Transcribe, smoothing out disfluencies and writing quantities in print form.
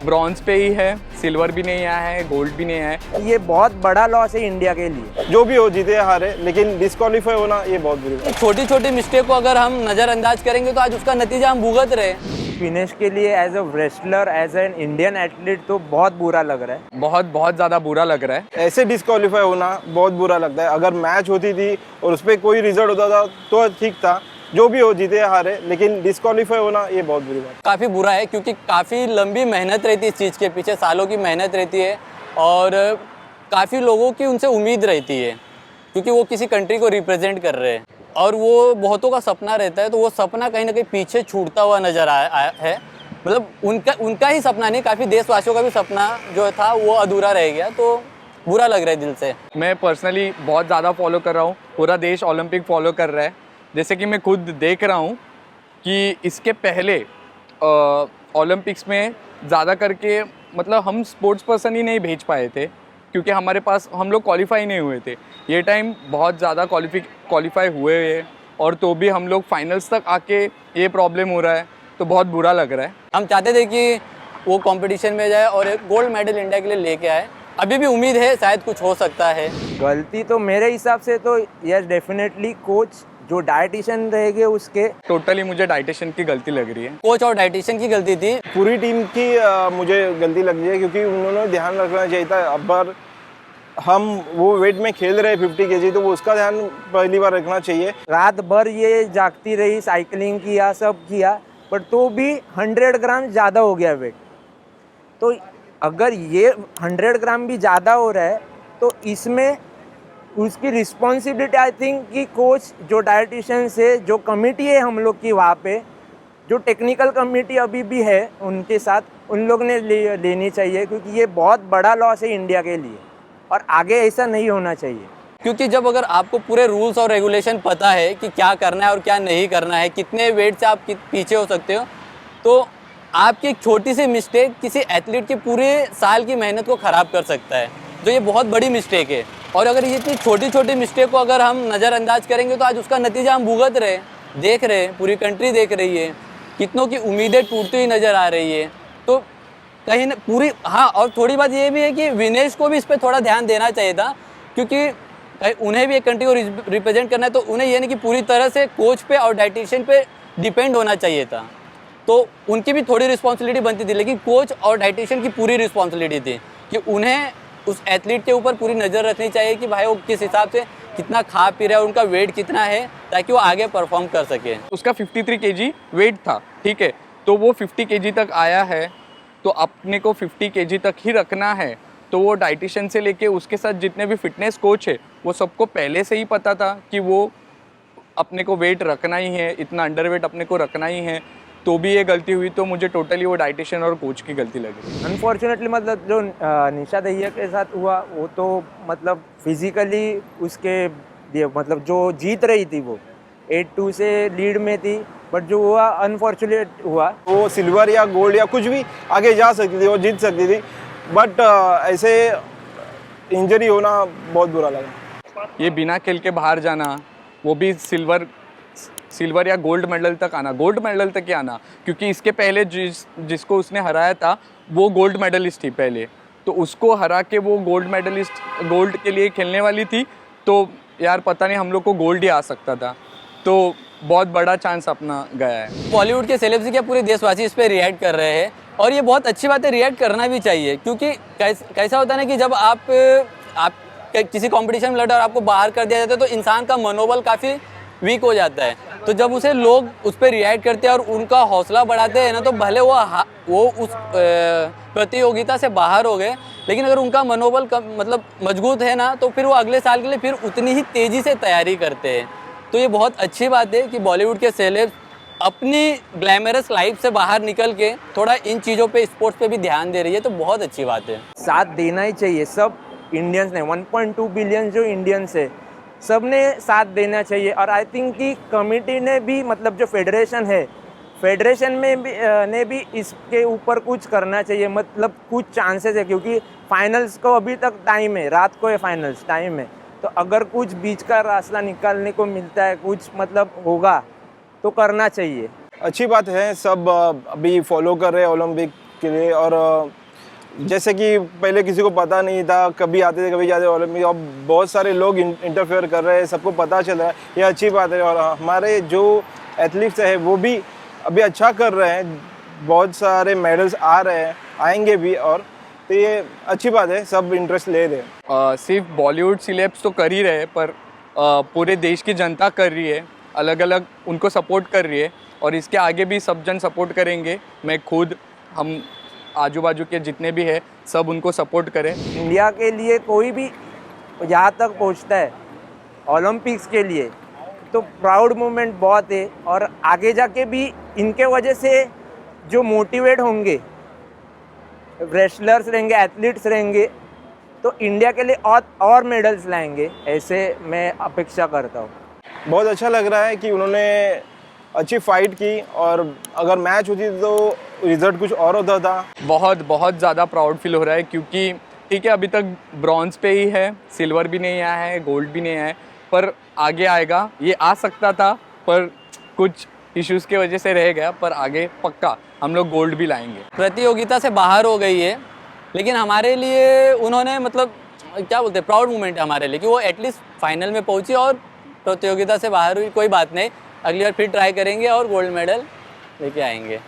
Bronze पे ही है, silver भी नहीं आया है, गोल्ड भी नहीं आया है। ये बहुत बड़ा लॉस है इंडिया के लिए। जो भी हो, जीते हारे, लेकिन डिस्क्वालीफाई होना ये बहुत बुरी बात है। छोटी छोटी मिस्टेक को अगर हम नज़रअंदाज करेंगे तो आज उसका नतीजा हम भुगत रहे। फिनिश के लिए as a wrestler, as an Indian athlete तो बहुत बुरा लग रहा है। बहुत ज़्यादा बुरा लग रहा है। ऐसे डिस्क्वालीफाई होना बहुत बुरा लगता है। अगर मैच होती थी और उस पर कोई रिजल्ट होता था तो ठीक था, जो भी हो, जीते हारे, लेकिन डिस्क्वालीफाई होना ये बहुत बुरी बात है। काफ़ी बुरा है क्योंकि काफ़ी लंबी मेहनत रहती है इस चीज़ के पीछे, सालों की मेहनत रहती है और काफ़ी लोगों की उनसे उम्मीद रहती है क्योंकि वो किसी कंट्री को रिप्रेजेंट कर रहे हैं और वो बहुतों का सपना रहता है। तो वो सपना कहीं ना कहीं पीछे छूटता हुआ नज़र आया है। मतलब उनका ही सपना नहीं, काफ़ी देशवासियों का भी सपना जो था वो अधूरा रह गया। तो बुरा लग रहा है दिल से। मैं पर्सनली बहुत ज़्यादा फॉलो कर रहा हूँ, पूरा देश ओलंपिक फॉलो कर रहा है। जैसे कि मैं खुद देख रहा हूँ कि इसके पहले ओलंपिक्स में ज़्यादा करके मतलब हम स्पोर्ट्स पर्सन ही नहीं भेज पाए थे क्योंकि हमारे पास हम लोग क्वालिफाई नहीं हुए थे। ये टाइम बहुत ज़्यादा क्वालिफाई हुए हैं और तो भी हम लोग फाइनल्स तक आके ये प्रॉब्लम हो रहा है, तो बहुत बुरा लग रहा है। हम चाहते थे कि वो कंपटीशन में जाए और एक गोल्ड मेडल इंडिया के लिए लेके आए। अभी भी उम्मीद है शायद कुछ हो सकता है। गलती तो मेरे हिसाब से तो यस डेफिनेटली कोच जो डाइटिशियन रहेंगे उसके। टोटली मुझे डाइटिशियन की गलती लग रही है। कोच और डाइटिशियन की गलती थी। पूरी टीम की मुझे गलती लग रही है क्योंकि उन्होंने ध्यान रखना चाहिए था। अब बार हम वो वेट में खेल रहे 50 केजी, तो वो उसका ध्यान पहली बार रखना चाहिए। रात भर ये जागती रही, साइकिलिंग किया, सब किया, पर तो भी 100 ग्राम ज़्यादा हो गया वेट। तो अगर ये 100 ग्राम भी ज़्यादा हो रहा है तो इसमें उसकी रिस्पॉन्सिबिलिटी आई थिंक कि कोच, जो डाइटिशियन से, जो कमेटी है हम लोग की वहाँ पे, जो टेक्निकल कमेटी अभी भी है उनके साथ, उन लोग ने लेनी चाहिए क्योंकि ये बहुत बड़ा लॉस है इंडिया के लिए और आगे ऐसा नहीं होना चाहिए। क्योंकि जब अगर आपको पूरे रूल्स और रेगुलेशन पता है कि क्या करना है और क्या नहीं करना है, कितने वेट से आप पीछे हो सकते हो, तो आपकी एक छोटी सी मिस्टेक किसी एथलीट की पूरे साल की मेहनत को ख़राब कर सकता है, जो ये बहुत बड़ी मिस्टेक है। और अगर ये इतनी छोटी छोटी मिस्टेक को अगर हम नज़रअंदाज करेंगे तो आज उसका नतीजा हम भुगत रहे, देख रहे, पूरी कंट्री देख रही है, कितनों की उम्मीदें टूटती हुई नज़र आ रही है। तो कहीं ना पूरी, हाँ, और थोड़ी बात ये भी है कि विनेश को भी इस पर थोड़ा ध्यान देना चाहिए था क्योंकि उन्हें भी एक कंट्री को रिप्रेजेंट करना है, तो उन्हें ये नहीं कि पूरी तरह से कोच पे और डाइटिशियन पे डिपेंड होना चाहिए था। तो उनकी भी थोड़ी रिस्पॉन्सिबिलिटी बनती थी, लेकिन कोच और डाइटिशियन की पूरी रिस्पॉन्सिबिलिटी थी कि उन्हें उस एथलीट के ऊपर पूरी नज़र रखनी चाहिए कि भाई वो किस हिसाब से कितना खा पी रहा है, उनका वेट कितना है, ताकि वो आगे परफॉर्म कर सके। उसका 53 केजी वेट था, ठीक है, तो वो 50 केजी तक आया है, तो अपने को 50 केजी तक ही रखना है। तो वो डाइटिशियन से लेके उसके साथ जितने भी फिटनेस कोच है वो सबको पहले से ही पता था कि वो अपने को वेट रखना ही है, इतना अंडरवेट अपने को रखना ही है। तो भी ये गलती हुई, तो मुझे टोटली वो डाइटिशियन और कोच की गलती लगी। अनफॉर्चुनेटली मतलब जो निशा दहिया के साथ हुआ वो तो मतलब फिजिकली उसके मतलब जो जीत रही थी वो 8-2 से लीड में थी, बट जो हुआ अनफॉर्चुनेट हुआ। वो सिल्वर या गोल्ड या कुछ भी आगे जा सकती थी, वो जीत सकती थी, बट ऐसे इंजरी होना बहुत बुरा लगा। ये बिना खेल के बाहर जाना, वो भी सिल्वर या गोल्ड मेडल तक आना, गोल्ड मेडल तक ही आना, क्योंकि इसके पहले जिसको उसने हराया था वो गोल्ड मेडलिस्ट थी पहले, तो उसको हरा के वो गोल्ड के लिए खेलने वाली थी। तो यार पता नहीं, हम लोग को गोल्ड ही आ सकता था, तो बहुत बड़ा चांस अपना गया है। बॉलीवुड के सेलेब्स क्या पूरे देशवासी इस पर रिएक्ट कर रहे हैं और ये बहुत अच्छी बात है, रिएक्ट करना भी चाहिए क्योंकि कैसा होता है ना कि जब आप किसी कंपटीशन में लड़े और आपको बाहर कर दिया जाता है तो इंसान का मनोबल काफ़ी वीक हो जाता है। तो जब उसे लोग उस पर रिएक्ट करते हैं और उनका हौसला बढ़ाते हैं ना, तो भले वो उस प्रतियोगिता से बाहर हो गए, लेकिन अगर उनका मनोबल मतलब मजबूत है ना, तो फिर वो अगले साल के लिए फिर उतनी ही तेज़ी से तैयारी करते हैं। तो ये बहुत अच्छी बात है कि बॉलीवुड के सेलेब्स अपनी ग्लैमरस लाइफ से बाहर निकल के थोड़ा इन चीज़ों पे, स्पोर्ट्स पे भी ध्यान दे रही है, तो बहुत अच्छी बात है। साथ देना ही चाहिए सब इंडियंस ने, 1.2 बिलियन जो इंडियंस है सब ने साथ देना चाहिए। और आई थिंक कि कमेटी ने भी, मतलब जो फेडरेशन है, फेडरेशन में भी ने भी इसके ऊपर कुछ करना चाहिए। मतलब कुछ चांसेस है क्योंकि फाइनल्स को अभी तक टाइम है, रात को है फाइनल्स, टाइम है, तो अगर कुछ बीच का रास्ता निकालने को मिलता है, कुछ मतलब होगा तो करना चाहिए। अच्छी बात है, सब अभी फॉलो कर रहे हैं ओलंपिक के लिए। और जैसे कि पहले किसी को पता नहीं था, कभी आते थे कभी जाते ओलंपिक, अब बहुत सारे लोग इंटरफेयर कर रहे हैं, सबको पता चल रहा है, ये अच्छी बात है। और हमारे जो एथलीट्स हैं वो भी अभी अच्छा कर रहे हैं, बहुत सारे मेडल्स आ रहे हैं, आएंगे भी, और तो ये अच्छी बात है, सब इंटरेस्ट ले रहे हैं। सिर्फ बॉलीवुड सिलेब्स तो कर ही रहे हैं, पर पूरे देश की जनता कर रही है, अलग अलग उनको सपोर्ट कर रही है, और इसके आगे भी सब जन सपोर्ट करेंगे। मैं खुद, हम आजू बाजू के जितने भी है सब उनको सपोर्ट करें। इंडिया के लिए कोई भी यहाँ तक पहुँचता है ओलंपिक्स के लिए तो प्राउड मोमेंट बहुत है, और आगे जाके भी इनके वजह से जो मोटिवेट होंगे रेसलर्स रहेंगे, एथलीट्स रहेंगे, तो इंडिया के लिए और मेडल्स लाएंगे, ऐसे मैं अपेक्षा करता हूँ। बहुत अच्छा लग रहा है कि उन्होंने अच्छी फाइट की, और अगर मैच होती तो रिजल्ट कुछ और होता था। बहुत बहुत ज़्यादा प्राउड फील हो रहा है, क्योंकि ठीक है अभी तक ब्रॉन्ज पे ही है, सिल्वर भी नहीं आया है, गोल्ड भी नहीं आया है, पर आगे आएगा। ये आ सकता था पर कुछ इश्यूज़ की वजह से रह गया, पर आगे पक्का हम लोग गोल्ड भी लाएंगे। प्रतियोगिता से बाहर हो गई है, लेकिन हमारे लिए उन्होंने मतलब क्या बोलते हैं, प्राउड मोमेंट है हमारे लिए कि वो एटलीस्ट फाइनल में पहुंची और प्रतियोगिता से बाहर हुई। कोई बात नहीं, अगली बार फिर ट्राई करेंगे और गोल्ड मेडल लेके आएंगे।